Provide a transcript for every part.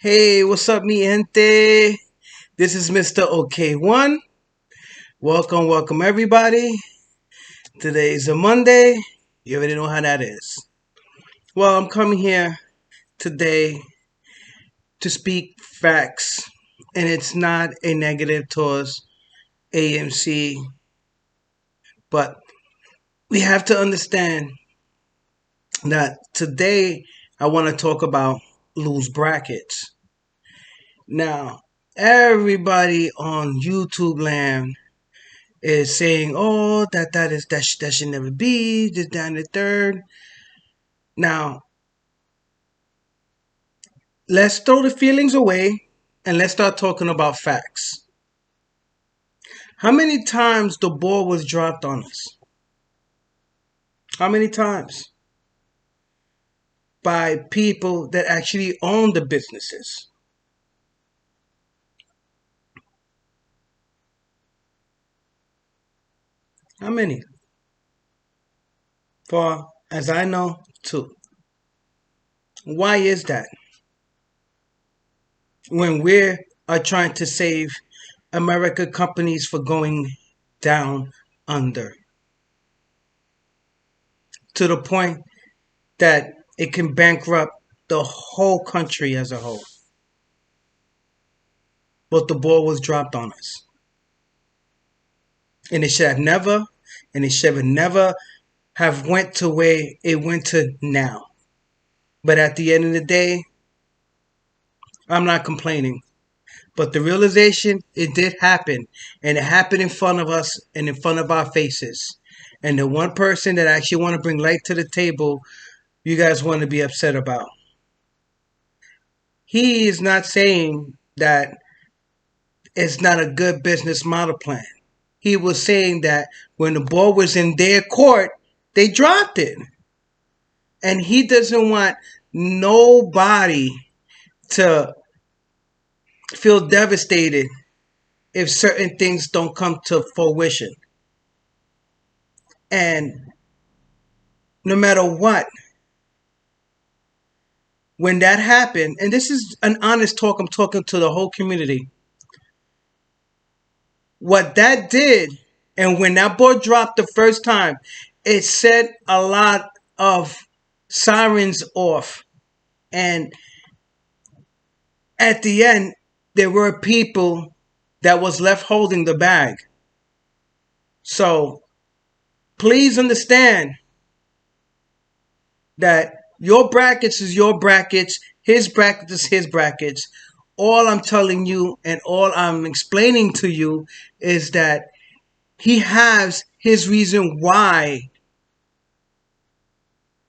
Hey, what's up, mi gente? This is Mr. OK1. Welcome, everybody. Today's a Monday. You already know how that is. Well, I'm coming here today to speak facts, and it's not a negative towards AMC, but we have to understand that today I want to talk about Lou's brackets. Now, everybody on YouTube land is saying, "Oh, that should never be this, that, and the third." Now, let's throw the feelings away and let's start talking about facts. How many times the ball was dropped on us? How many times? By people that actually own the businesses. How many? For as I know, two. Why is that? When we are trying to save America companies for going down under to the point that it can bankrupt the whole country as a whole. But the ball was dropped on us. And it should have never, and it should have never have went to where it went to now. But at the end of the day, I'm not complaining. But the realization, it did happen. And it happened in front of us and in front of our faces. And the one person that actually want to bring light to the table, you guys want to be upset about. He is not saying that it's not a good business model plan. He was saying that when the ball was in their court, they dropped it. And he doesn't want nobody to feel devastated if certain things don't come to fruition. And no matter what, when that happened, and this is an honest talk, I'm talking to the whole community. What that did, and when that ball dropped the first time, it set a lot of sirens off. And at the end, there were people that was left holding the bag. So please understand that your brackets is your brackets, his brackets is his brackets. All I'm telling you and all I'm explaining to you is that he has his reason why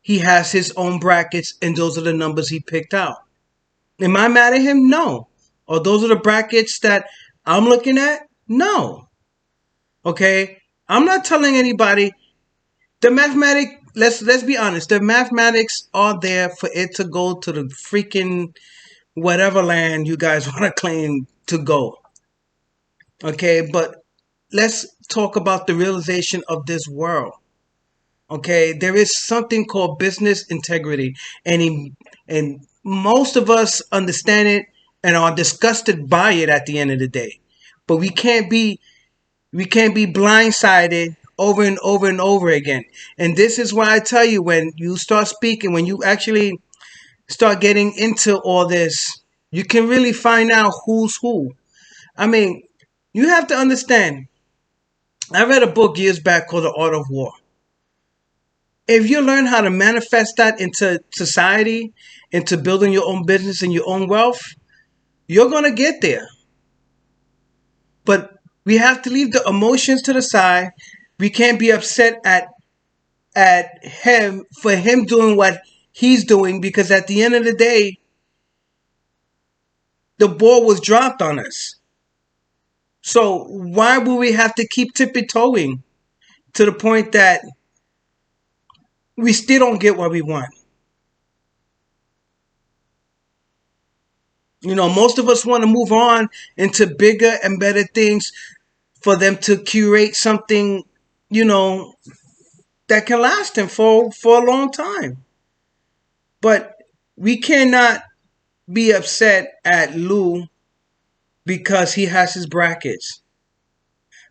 he has his own brackets, and those are the numbers he picked out. Am I mad at him? No. Or those are the brackets that I'm looking at? No. Okay? I'm not telling anybody the mathematics, let's be honest, the mathematics are there for it to go to the freaking whatever land you guys want to claim to go. Okay, but let's talk about the realization of this world. Okay, there is something called business integrity, and most of us understand it and are disgusted by it at the end of the day. But we can't be blindsided over and over and over again. And this is why I tell you, when you start speaking, when you actually start getting into all this, you can really find out who's who. I mean, you have to understand. I read a book years back called The Art of War. If you learn how to manifest that into society, into building your own business and your own wealth, you're going to get there. But we have to leave the emotions to the side. We can't be upset at him for him doing what he's doing, because at the end of the day, the ball was dropped on us. So why would we have to keep tippy-toeing to the point that we still don't get what we want? You know, most of us want to move on into bigger and better things for them to curate something, you know, that can last them for a long time. But we cannot be upset at Lou because he has his brackets.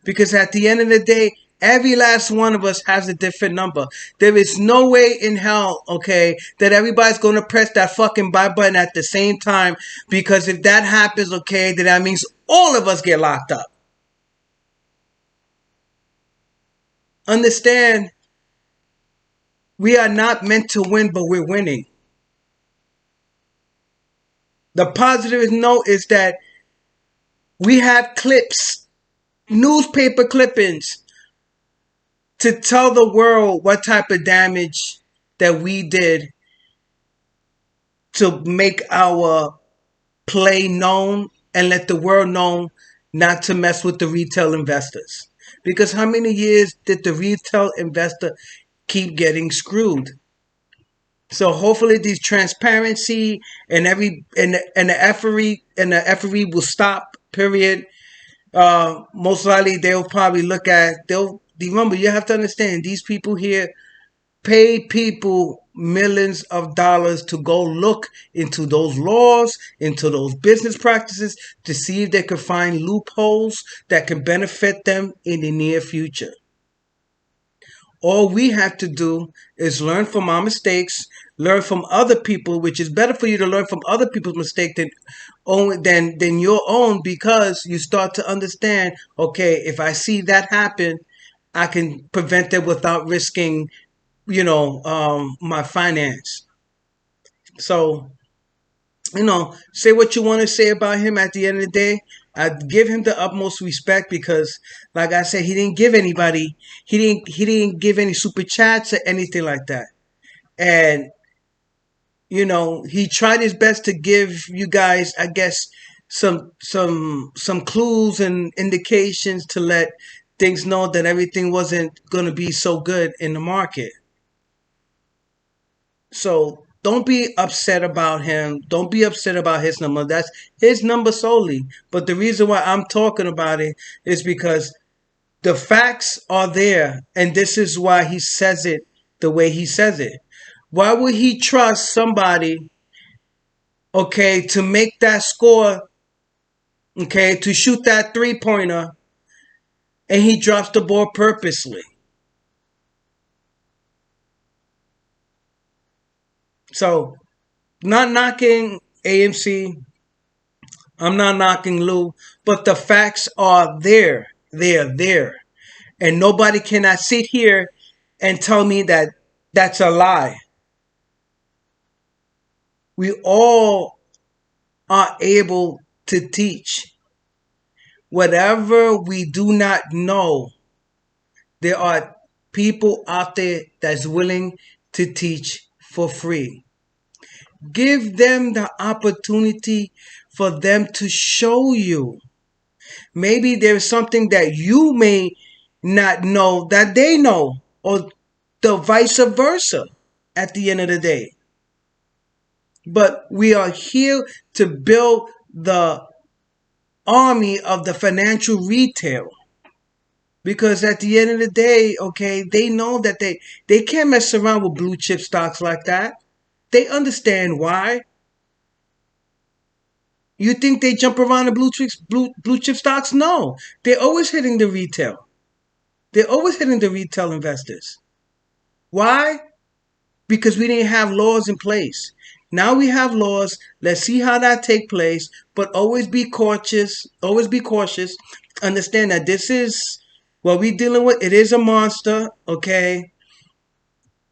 Because at the end of the day, every last one of us has a different number. There is no way in hell, okay, that everybody's going to press that fucking buy button at the same time. Because if that happens, okay, then that means all of us get locked up. Understand, we are not meant to win, but we're winning. The positive note is that we have clips, newspaper clippings, to tell the world what type of damage that we did to make our play known and let the world know not to mess with the retail investors. Because how many years did the retail investor keep getting screwed? So hopefully these transparency and the effery will stop. Period. Most likely they'll probably look at they'll remember you have to understand these people here pay people millions of dollars to go look into those laws, into those business practices to see if they can find loopholes that can benefit them in the near future. All we have to do is learn from our mistakes, learn from other people, which is better for you to learn from other people's mistakes than your own, because you start to understand, okay, if I see that happen, I can prevent it without risking, my finance. So, say what you want to say about him. At the end of the day, I give him the utmost respect because, like I said, he didn't give anybody, he didn't give any super chats or anything like that. And he tried his best to give you guys, I guess, some clues and indications to let things know that everything wasn't going to be so good in the market. So don't be upset about him. Don't be upset about his number. That's his number solely. But the reason why I'm talking about it is because the facts are there. And this is why he says it the way he says it. Why would he trust somebody, okay, to make that score, okay, to shoot that 3-pointer, and he drops the ball purposely? So, not knocking AMC, I'm not knocking Lou, but the facts are there. They're there. And nobody cannot sit here and tell me that that's a lie. We all are able to teach. Whatever we do not know, there are people out there that's willing to teach for free. Give them the opportunity for them to show you. Maybe there's something that you may not know that they know, or the vice versa at the end of the day. But we are here to build the army of the financial retail. Because at the end of the day, okay, they know that they can't mess around with blue chip stocks like that. They understand why. You think they jump around the blue chip stocks? No. They're always hitting the retail. They're always hitting the retail investors. Why? Because we didn't have laws in place. Now we have laws. Let's see how that take place. But always be cautious. Always be cautious. Understand that this is what we're dealing with. It is a monster, okay?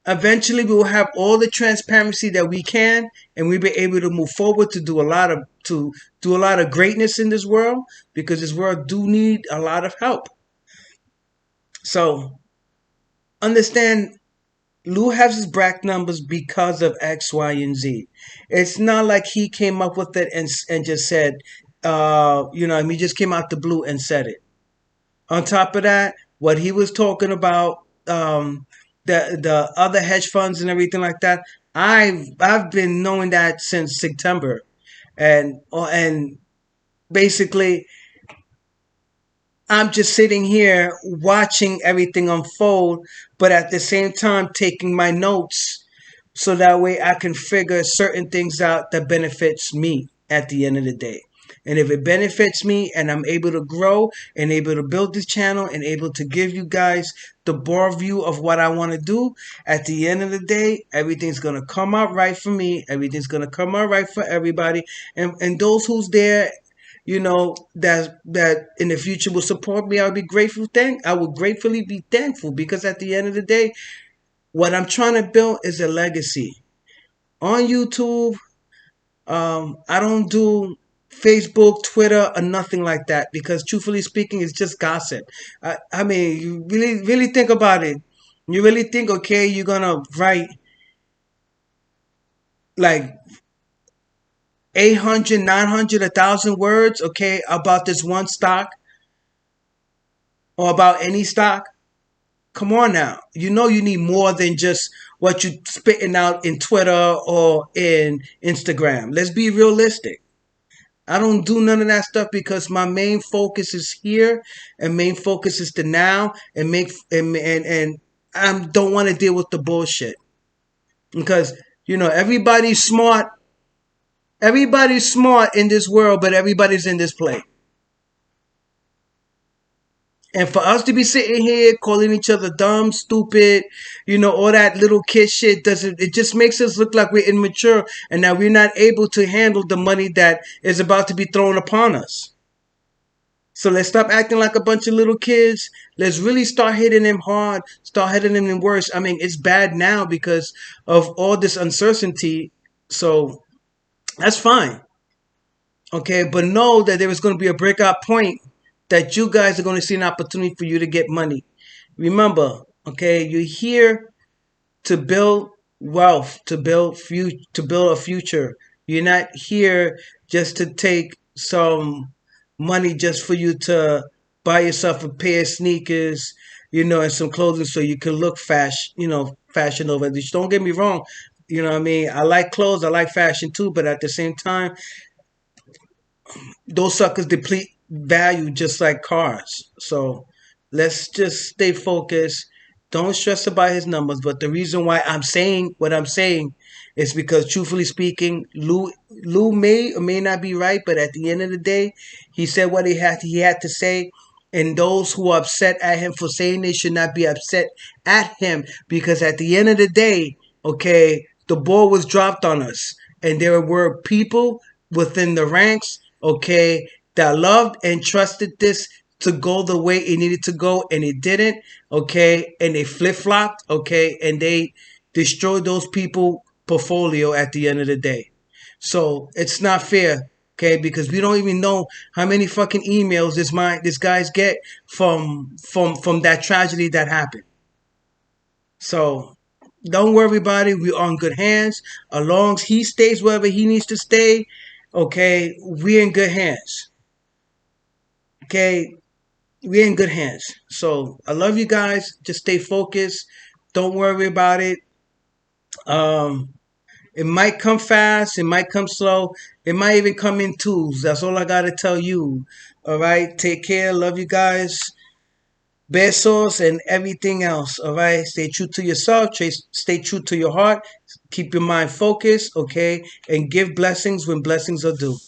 Eventually we will have all the transparency that we can, and we'll be able to move forward to do a lot of greatness in this world, because this world do need a lot of help. So understand, Lou has his bracket numbers because of X, Y, and Z. It's not like he came up with it and just said, he just came out the blue and said it. On top of that, what he was talking about, the other hedge funds and everything like that, I've been knowing that since September, and basically I'm just sitting here watching everything unfold, but at the same time taking my notes so that way I can figure certain things out that benefits me at the end of the day. And if it benefits me and I'm able to grow and able to build this channel and able to give you guys the broad view of what I want to do, at the end of the day, everything's going to come out right for me. Everything's going to come out right for everybody. And those who's there, that in the future will support me, I will gratefully be thankful, because at the end of the day, what I'm trying to build is a legacy. On YouTube, I don't do Facebook, Twitter, or nothing like that, because truthfully speaking, it's just gossip. I mean, you really think about it. You really think, okay, you're gonna write like 800, 900, 1,000 words, okay, about this one stock or about any stock? Come on now. You know you need more than just what you spitting out in Twitter or in Instagram. Let's be realistic. I don't do none of that stuff, because my main focus is here, and main focus is the now, and I don't want to deal with the bullshit, because everybody's smart. Everybody's smart in this world, but everybody's in this play. And for us to be sitting here calling each other dumb, stupid, all that little kid shit, it just makes us look like we're immature and that we're not able to handle the money that is about to be thrown upon us. So let's stop acting like a bunch of little kids. Let's really start hitting them hard, start hitting them worse. I mean, it's bad now because of all this uncertainty. So that's fine. Okay, but know that there is going to be a breakout point that you guys are going to see an opportunity for you to get money. Remember, okay, you're here to build wealth, to build a future. You're not here just to take some money just for you to buy yourself a pair of sneakers, and some clothing so you can look fashion over. Just don't get me wrong. You know what I mean? I like clothes, I like fashion too, but at the same time, those suckers deplete value just like cars. So let's just stay focused. Don't stress about his numbers. But the reason why I'm saying what I'm saying is because, truthfully speaking, Lou may or may not be right, but at the end of the day, he said what he had to say. And those who are upset at him for saying they should not be upset at him, because at the end of the day, okay, the ball was dropped on us, and there were people within the ranks, okay, that loved and trusted this to go the way it needed to go, and it didn't, okay, and they flip-flopped, okay, and they destroyed those people portfolio at the end of the day. So it's not fair, okay, because we don't even know how many fucking emails this guys get from that tragedy that happened. So don't worry about it. We're on good hands. As long as he stays wherever he needs to stay, okay, we're in good hands. Okay, we're in good hands. So I love you guys. Just stay focused. Don't worry about it. It might come fast. It might come slow. It might even come in twos. That's all I got to tell you. All right. Take care. Love you guys. Besos and everything else. All right. Stay true to yourself. Stay true to your heart. Keep your mind focused. Okay. And give blessings when blessings are due.